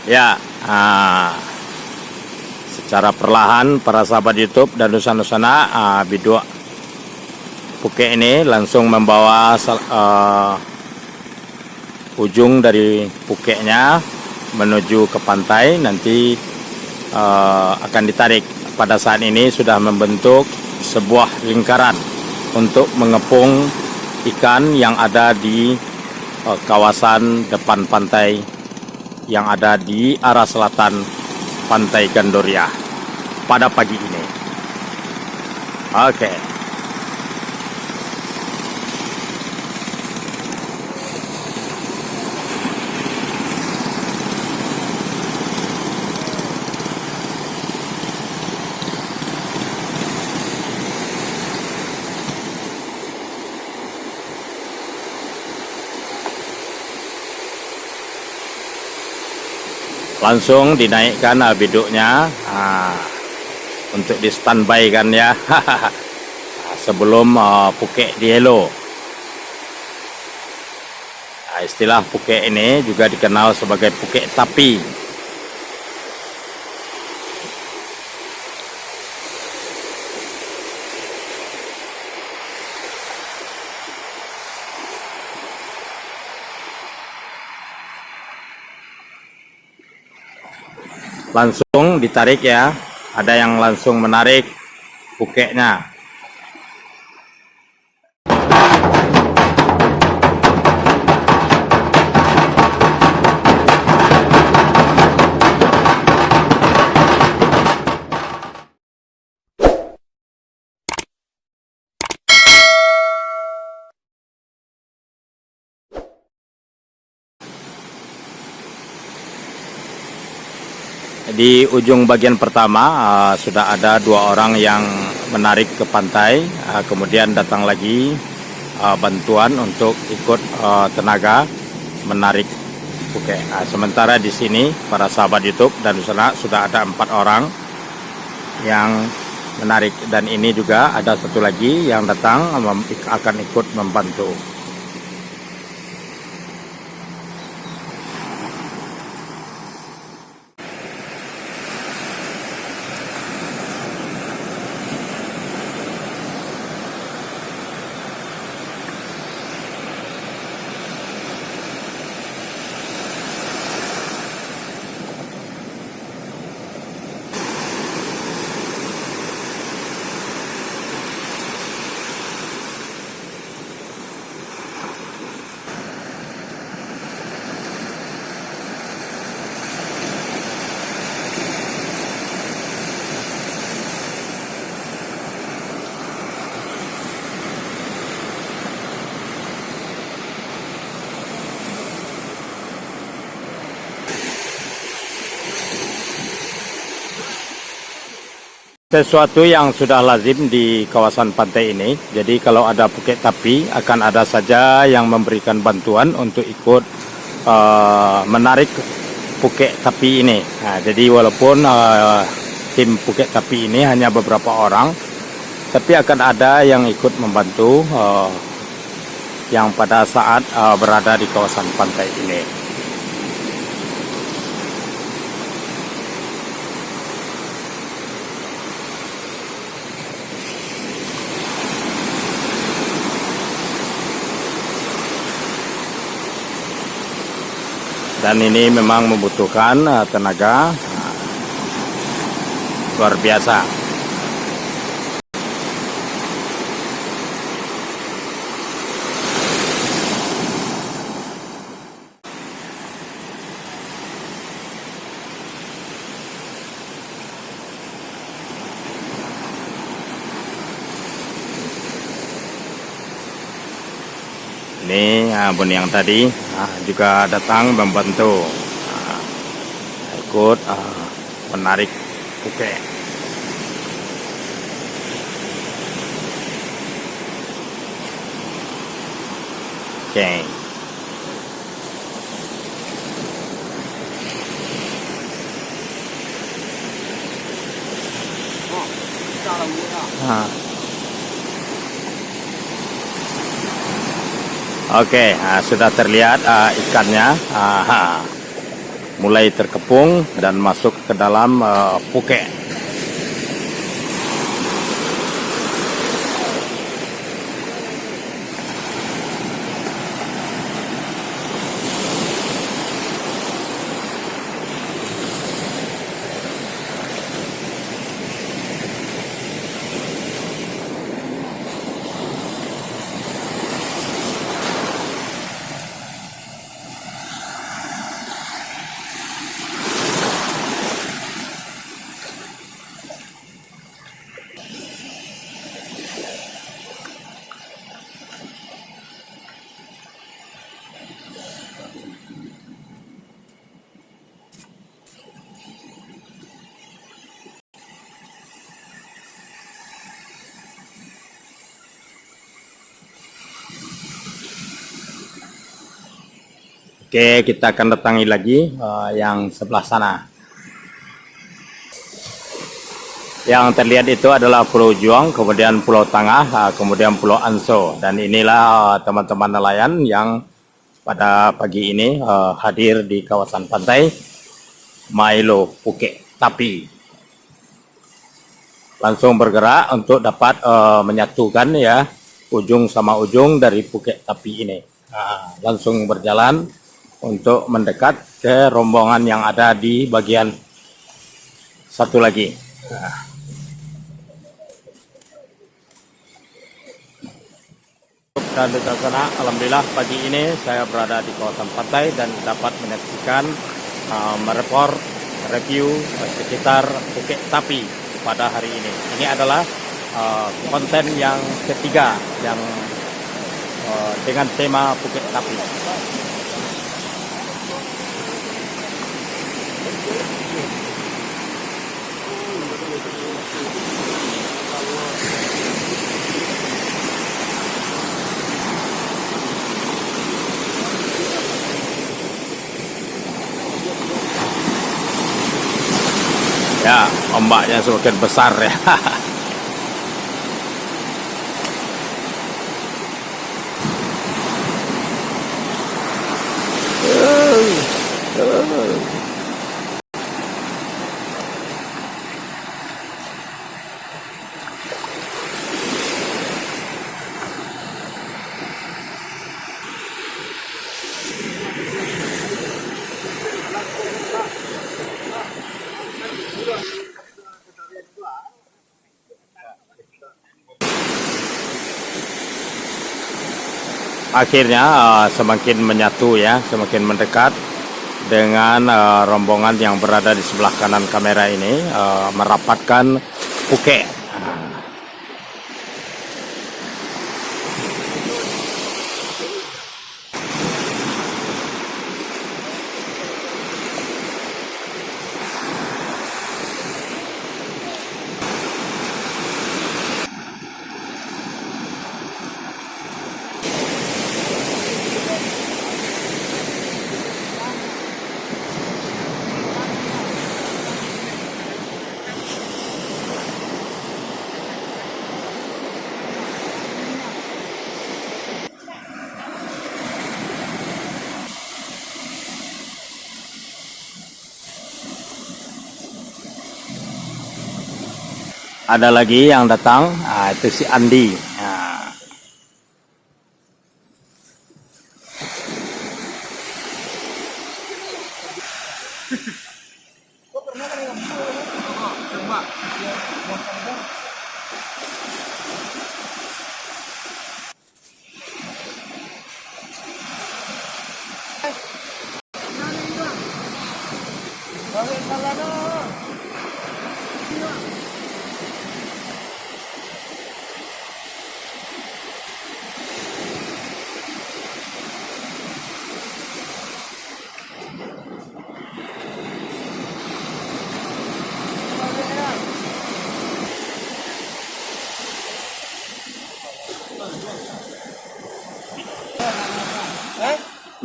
Ya, secara perlahan para sahabat YouTube dan Nusana Biduk Phuket ini langsung membawa ujung dari Phuketnya menuju ke pantai. Nanti akan ditarik. Pada saat ini sudah membentuk sebuah lingkaran untuk mengepung ikan yang ada di kawasan depan pantai yang ada di arah selatan Pantai Gandoria pada pagi ini. Oke. Langsung dinaikkan biduknya untuk di standby kan ya. Sebelum Phuket Dielo. Istilah Phuket ini juga dikenal sebagai Phuket Tapi. Langsung ditarik ya, ada yang langsung menarik Phuketnya. Di ujung bagian pertama sudah ada 2 orang yang menarik ke pantai, kemudian datang lagi bantuan untuk ikut tenaga menarik Phuket. Sementara di sini para sahabat YouTube dan sana sudah ada 4 orang yang menarik, dan ini juga ada satu lagi yang datang akan ikut membantu. Sesuatu yang sudah lazim di kawasan pantai ini. Jadi kalau ada Phuket Tapi akan ada saja yang memberikan bantuan untuk ikut menarik Phuket Tapi ini. Jadi walaupun tim Phuket Tapi ini hanya beberapa orang, tapi akan ada yang ikut membantu yang pada saat berada di kawasan pantai ini. Dan ini memang membutuhkan tenaga luar biasa. Ini Bun yang tadi juga datang membantu ikut menarik Phuket. Oke. Oke, sudah terlihat ikannya. mulai terkepung dan masuk ke dalam Phuket. Oke, kita akan datangi lagi yang sebelah sana. Yang terlihat itu adalah Pulau Juang, kemudian Pulau Tangah, kemudian Pulau Anso. Dan inilah teman-teman nelayan yang pada pagi ini hadir di kawasan pantai Maelo, Phuket. Tapi langsung bergerak untuk dapat menyatukan ya ujung sama ujung dari Phuket Tapi ini. Langsung berjalan untuk mendekat ke rombongan yang ada di bagian satu lagi. Dan di sana, alhamdulillah pagi ini saya berada di kawasan pantai dan dapat menyaksikan mereport review sekitar Phuket Tapi pada hari ini. Ini adalah konten yang ketiga yang dengan tema Phuket Tapi. Ya, ombaknya semakin besar ya. Akhirnya semakin menyatu ya, semakin mendekat dengan rombongan yang berada di sebelah kanan kamera ini, merapatkan Phuket. Ada lagi yang datang, itu si Andi.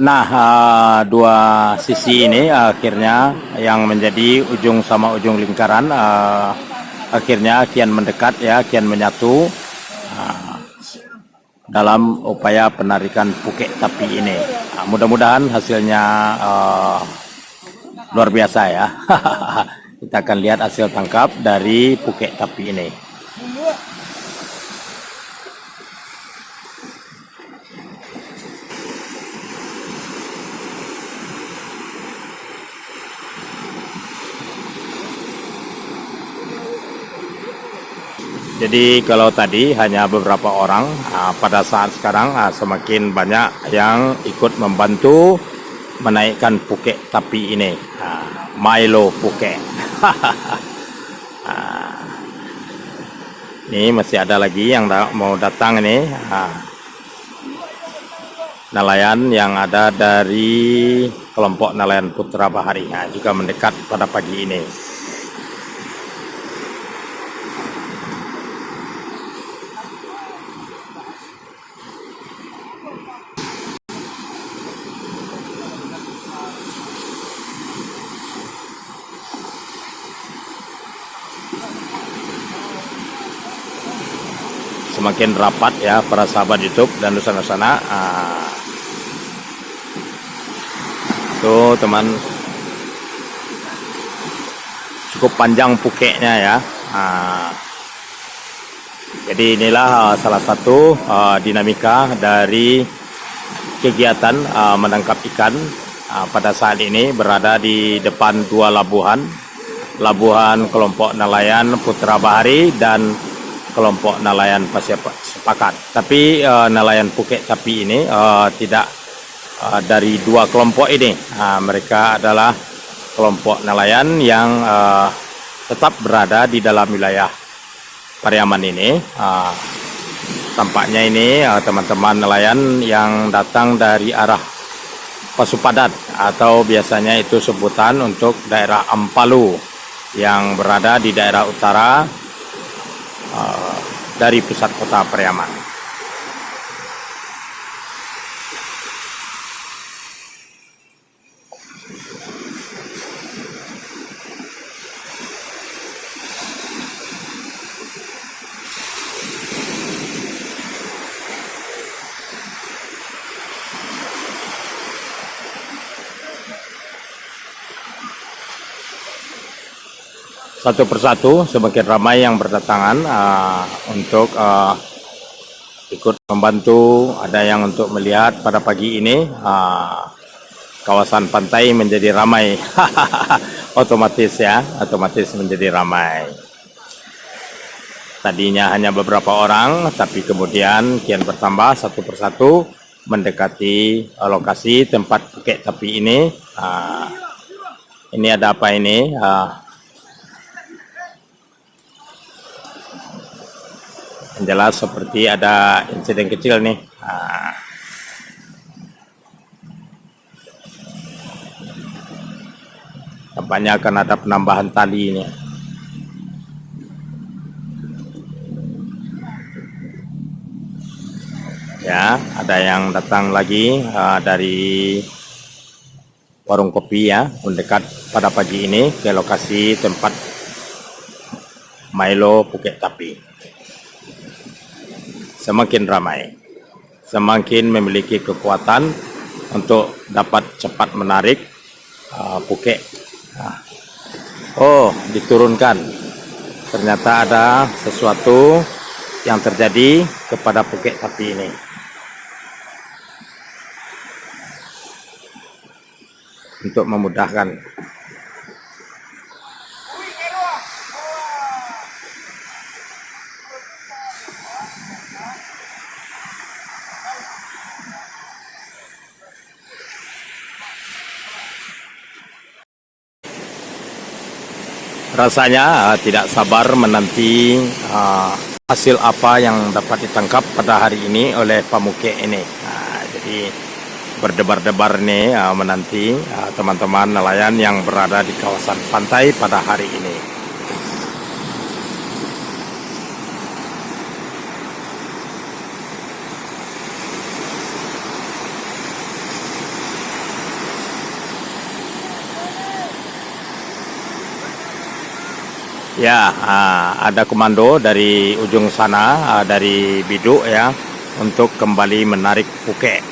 Nah, dua sisi ini akhirnya yang menjadi ujung sama ujung lingkaran akhirnya kian mendekat ya, kian menyatu dalam upaya penarikan Phuket Tapi ini. Mudah-mudahan hasilnya Luar biasa ya. Kita akan lihat hasil tangkap dari pukek tapi ini. Jadi kalau tadi hanya beberapa orang, pada saat sekarang semakin banyak yang ikut membantu menaikkan pukek tapi ini, Milo Pukek. Ini masih ada lagi yang mau datang ini, nelayan yang ada dari kelompok nelayan Putra Bahari juga mendekat pada pagi ini. Semakin rapat ya para sahabat YouTube dan Nusana. Tuh teman, cukup panjang pukeknya ya. Jadi inilah salah satu dinamika dari kegiatan menangkap ikan pada saat ini, berada di depan dua labuhan kelompok nelayan Putra Bahari dan kelompok nelayan Pasir Sepakat. Tapi nelayan Pukek tapi ini tidak dari dua kelompok ini. Mereka adalah kelompok nelayan yang tetap berada di dalam wilayah Pariaman ini. Tampaknya ini teman-teman nelayan yang datang dari arah Pasupadat, atau biasanya itu sebutan untuk daerah Ampalu yang berada di daerah utara dari pusat kota Pariaman. Satu persatu semakin ramai yang berdatangan untuk ikut membantu. Ada yang untuk melihat pada pagi ini kawasan pantai menjadi ramai. Otomatis ya, otomatis menjadi ramai. Tadinya hanya beberapa orang, tapi kemudian kian bertambah satu persatu mendekati lokasi tempat pukek tapi ini. Ini ada apa ini? Jelas seperti ada insiden kecil nih. Tampaknya akan ada penambahan tali ini. Ya, ada yang datang lagi dari warung kopi ya, mendekat pada pagi ini ke lokasi tempat Milo Pukek Tapi. Semakin ramai, semakin memiliki kekuatan untuk dapat cepat menarik pukek. Oh, diturunkan. Ternyata ada sesuatu yang terjadi kepada pukek tapi ini. Untuk memudahkan. Rasanya tidak sabar menanti hasil apa yang dapat ditangkap pada hari ini oleh pamukek ini. Jadi berdebar-debar nih menanti teman-teman nelayan yang berada di kawasan pantai pada hari ini. Ya, ada komando dari ujung sana, dari Biduk ya, untuk kembali menarik pukek.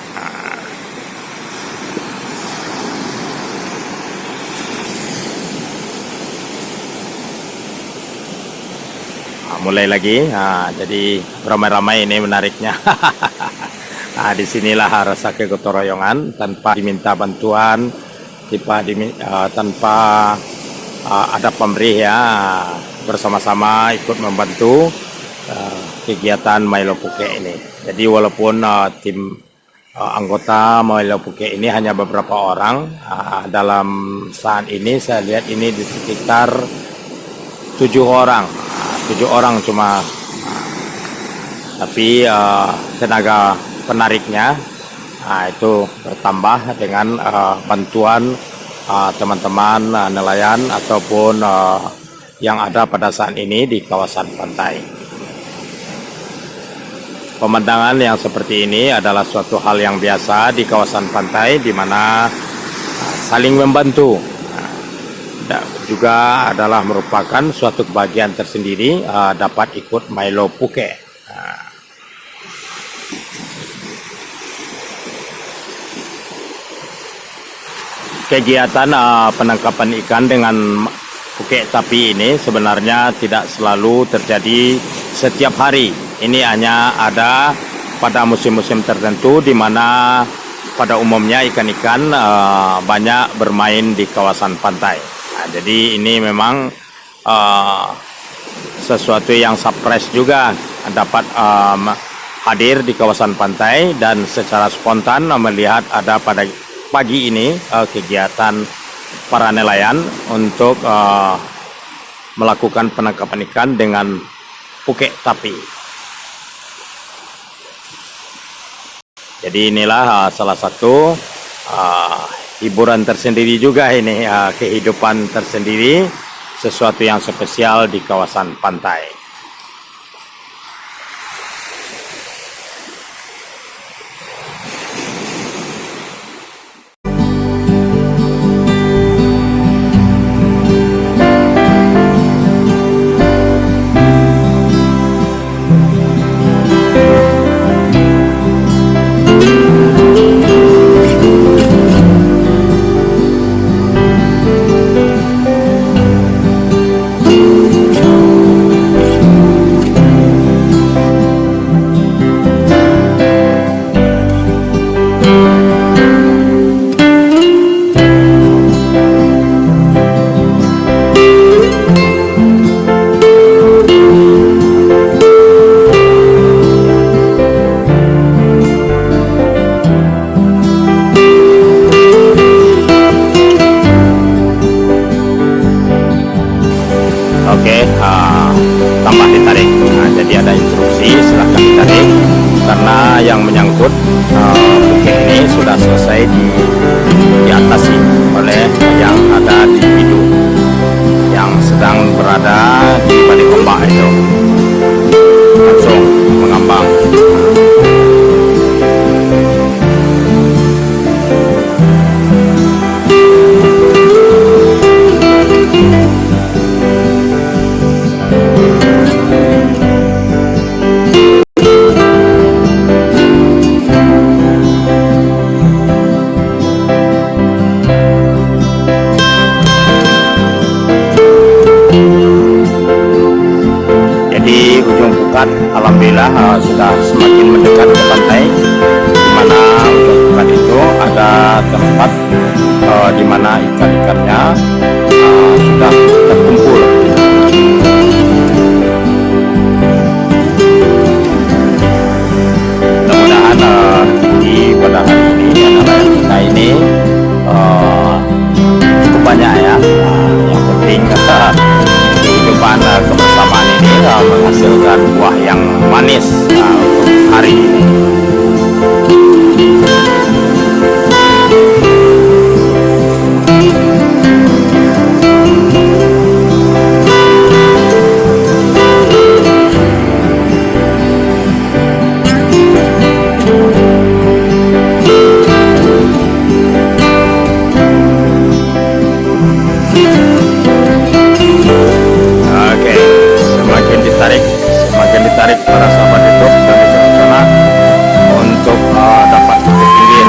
Mulai lagi. Jadi ramai-ramai ini menariknya. Disinilah rasa kegotong-royongan tanpa diminta bantuan, tanpa ada pemberi ya, bersama-sama ikut membantu kegiatan Milo Puke ini. Jadi walaupun tim anggota Milo Puke ini hanya beberapa orang, dalam saat ini saya lihat ini di sekitar 7 orang, 7 orang cuma, tapi tenaga penariknya itu bertambah dengan bantuan teman-teman nelayan ataupun yang ada pada saat ini di kawasan pantai. Pemandangan yang seperti ini adalah suatu hal yang biasa di kawasan pantai, di mana saling membantu. Juga adalah merupakan suatu kebahagiaan tersendiri dapat ikut Milo Puke. Kegiatan penangkapan ikan dengan puke tapi ini sebenarnya tidak selalu terjadi setiap hari. Ini hanya ada pada musim-musim tertentu, di mana pada umumnya ikan-ikan banyak bermain di kawasan pantai. Jadi ini memang sesuatu yang surprise juga dapat hadir di kawasan pantai dan secara spontan melihat ada pada pagi ini kegiatan para nelayan untuk melakukan penangkapan ikan dengan puke tapi. Jadi inilah salah satu hiburan tersendiri juga ini, kehidupan tersendiri, sesuatu yang spesial di kawasan pantai. Oke, tambah ditarik. Jadi ada instruksi, silahkan ditarik karena yang menyangkut puke ini sudah selesai diatasi oleh yang ada di bidu yang sedang berada di balik ombak itu, langsung mengambang. Alhamdulillah sudah semakin mendekat ke pantai, di mana ujung pukat itu ada tempat di mana ikan-ikannya sudah terkumpul. Mudah-mudahan pada hari ini nelayan kita ini cukup banyak ya. Yang penting kehidupan kebersamaan ini menghasilkan buah yang manis untuk hari ini. Semakin ditarik para sahabat YouTube dan di sana untuk dapat ke pinggir.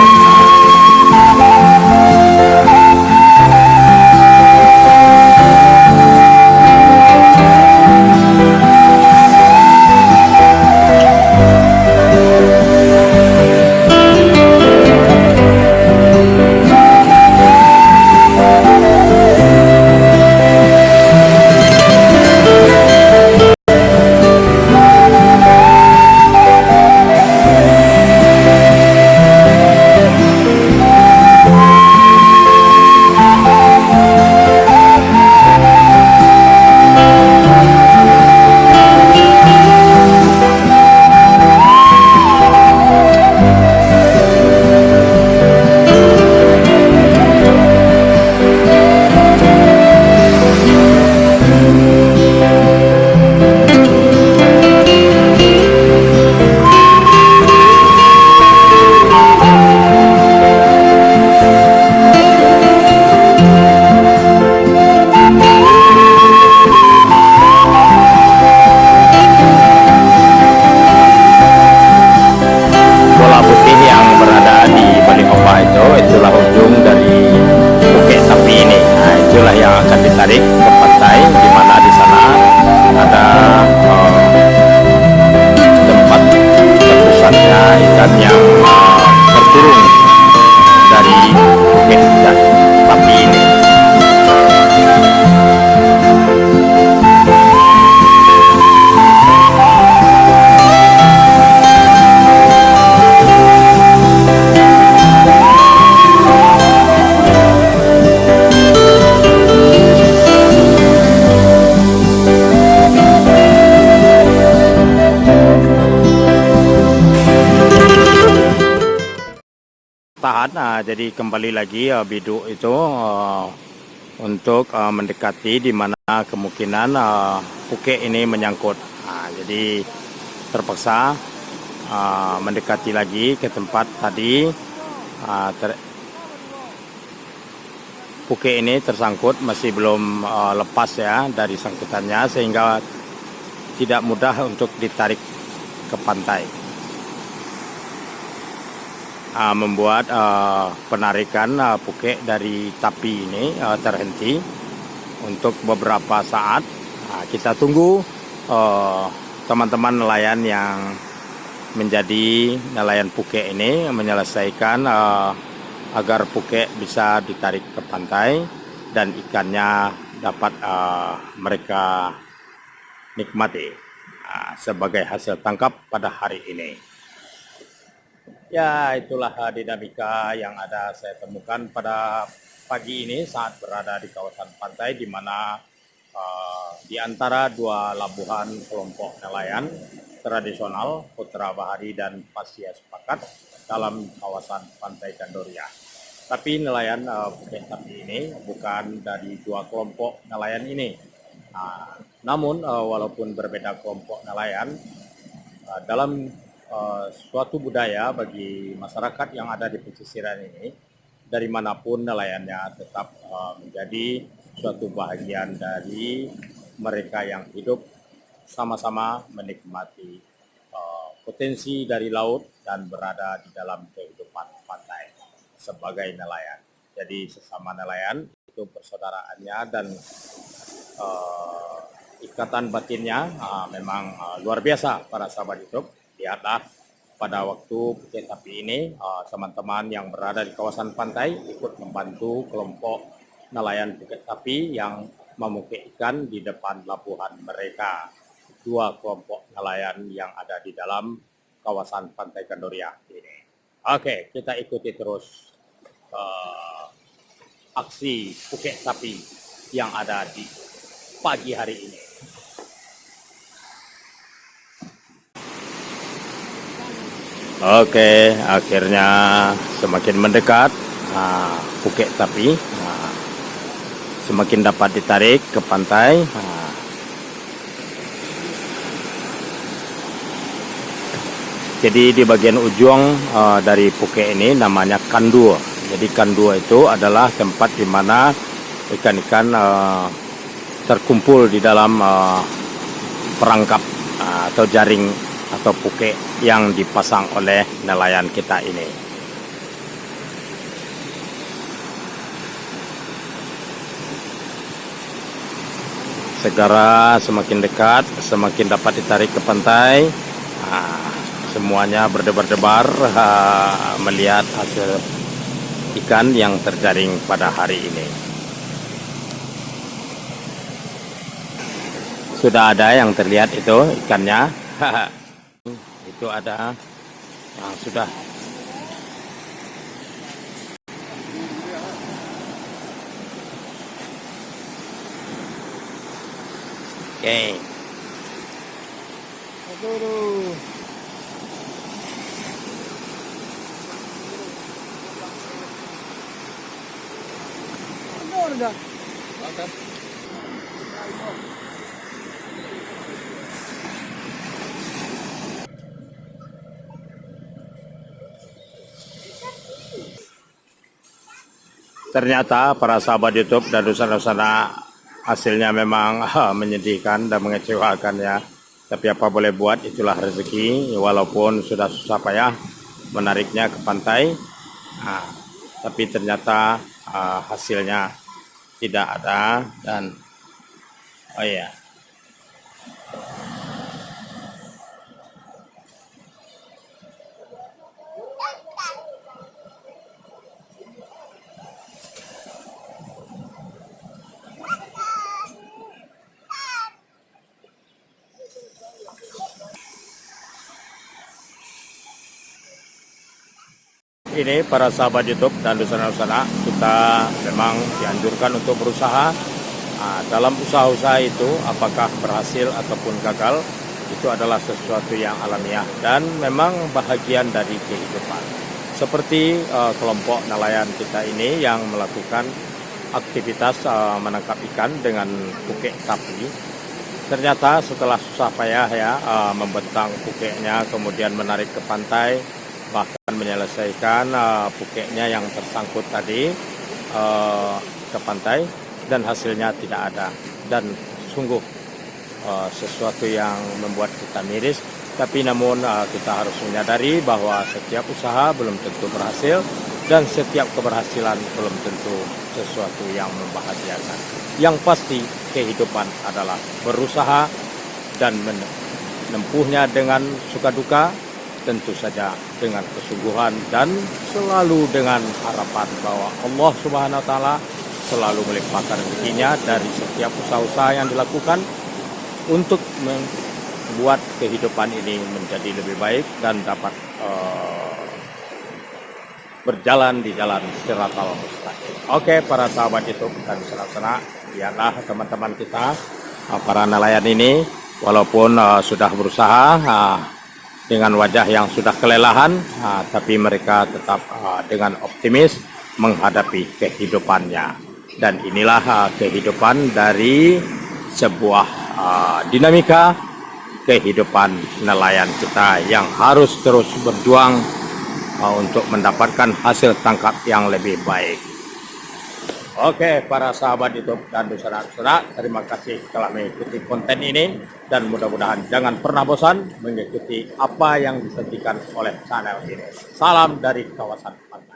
saat. Jadi kembali lagi biduk itu untuk mendekati di mana kemungkinan puke ini menyangkut. Jadi terpaksa mendekati lagi ke tempat tadi. Puke ini tersangkut, masih belum lepas ya dari sangkutannya, sehingga tidak mudah untuk ditarik ke pantai. Membuat penarikan puke dari tapi ini terhenti untuk beberapa saat. Kita tunggu teman-teman nelayan yang menjadi nelayan puke ini menyelesaikan agar puke bisa ditarik ke pantai dan ikannya dapat mereka nikmati sebagai hasil tangkap pada hari ini. Ya, itulah dinamika yang ada saya temukan pada pagi ini saat berada di kawasan pantai, di mana di antara dua labuhan kelompok nelayan tradisional Putra Bahari dan Pasya Sepakat dalam kawasan pantai Gandoria. Tapi nelayan puke tapi ini bukan dari dua kelompok nelayan ini. Namun walaupun berbeda kelompok nelayan, dalam suatu budaya bagi masyarakat yang ada di pesisiran ini, dari manapun nelayannya tetap menjadi suatu bahagian dari mereka yang hidup sama-sama menikmati potensi dari laut dan berada di dalam kehidupan pantai sebagai nelayan. Jadi sesama nelayan itu persaudaraannya dan ikatan batinnya memang luar biasa para sahabat hidup. Lihatlah pada waktu puke tapi ini teman-teman yang berada di kawasan pantai ikut membantu kelompok nelayan puke tapi yang memukik ikan di depan labuhan mereka. Dua kelompok nelayan yang ada di dalam kawasan pantai Gandoria ini. Oke, kita ikuti terus aksi puke sapi yang ada di pagi hari ini. Oke, akhirnya semakin mendekat puke sapi semakin dapat ditarik ke pantai. Jadi di bagian ujung dari puke ini namanya kandu. Jadi kandu itu adalah tempat di mana ikan-ikan terkumpul di dalam perangkap atau jaring atau puke yang dipasang oleh nelayan kita ini. Segera semakin dekat, semakin dapat ditarik ke pantai. Semuanya berdebar-debar melihat hasil ikan yang terjaring pada hari ini. Sudah ada yang terlihat itu ikannya. Itu ada yang sudah. Oke. Ternyata para sahabat YouTube dan dosa-dosana hasilnya memang menyedihkan dan mengecewakan ya. Tapi apa boleh buat, itulah rezeki. Walaupun sudah susah payah menariknya ke pantai, tapi ternyata hasilnya tidak ada. Dan oh ya, ini para sahabat YouTube dan dosa-dosana, kita memang dianjurkan untuk berusaha. Dalam usaha-usaha itu, apakah berhasil ataupun gagal, itu adalah sesuatu yang alamiah dan memang bahagian dari kehidupan. seperti kelompok nelayan kita ini yang melakukan aktivitas menangkap ikan dengan pukek sapi. Ternyata setelah susah payah ya membentang pukeknya, kemudian menarik ke pantai, bahkan menyelesaikan pukeknya yang tersangkut tadi ke pantai, dan hasilnya tidak ada. Dan sungguh sesuatu yang membuat kita miris. Tapi namun kita harus menyadari bahwa setiap usaha belum tentu berhasil, dan setiap keberhasilan belum tentu sesuatu yang membahagiakan. Yang pasti kehidupan adalah berusaha dan menempuhnya dengan suka duka, tentu saja dengan kesungguhan dan selalu dengan harapan bahwa Allah Subhanahu wa taala selalu melimpahkan rezekinya dari setiap usaha-usaha yang dilakukan untuk membuat kehidupan ini menjadi lebih baik dan dapat berjalan di jalan Shiratal Mustaqim. Oke, para sahabat YouTube dan saudara-saudara, lihatlah teman-teman kita, para nelayan ini, walaupun sudah berusaha dengan wajah yang sudah kelelahan, tapi mereka tetap dengan optimis menghadapi kehidupannya. Dan inilah kehidupan dari sebuah dinamika kehidupan nelayan kita yang harus terus berjuang untuk mendapatkan hasil tangkap yang lebih baik. Oke, para sahabat YouTube dan saudara-saudara, terima kasih telah mengikuti konten ini, dan mudah-mudahan jangan pernah bosan mengikuti apa yang disajikan oleh channel ini. Salam dari kawasan pantai.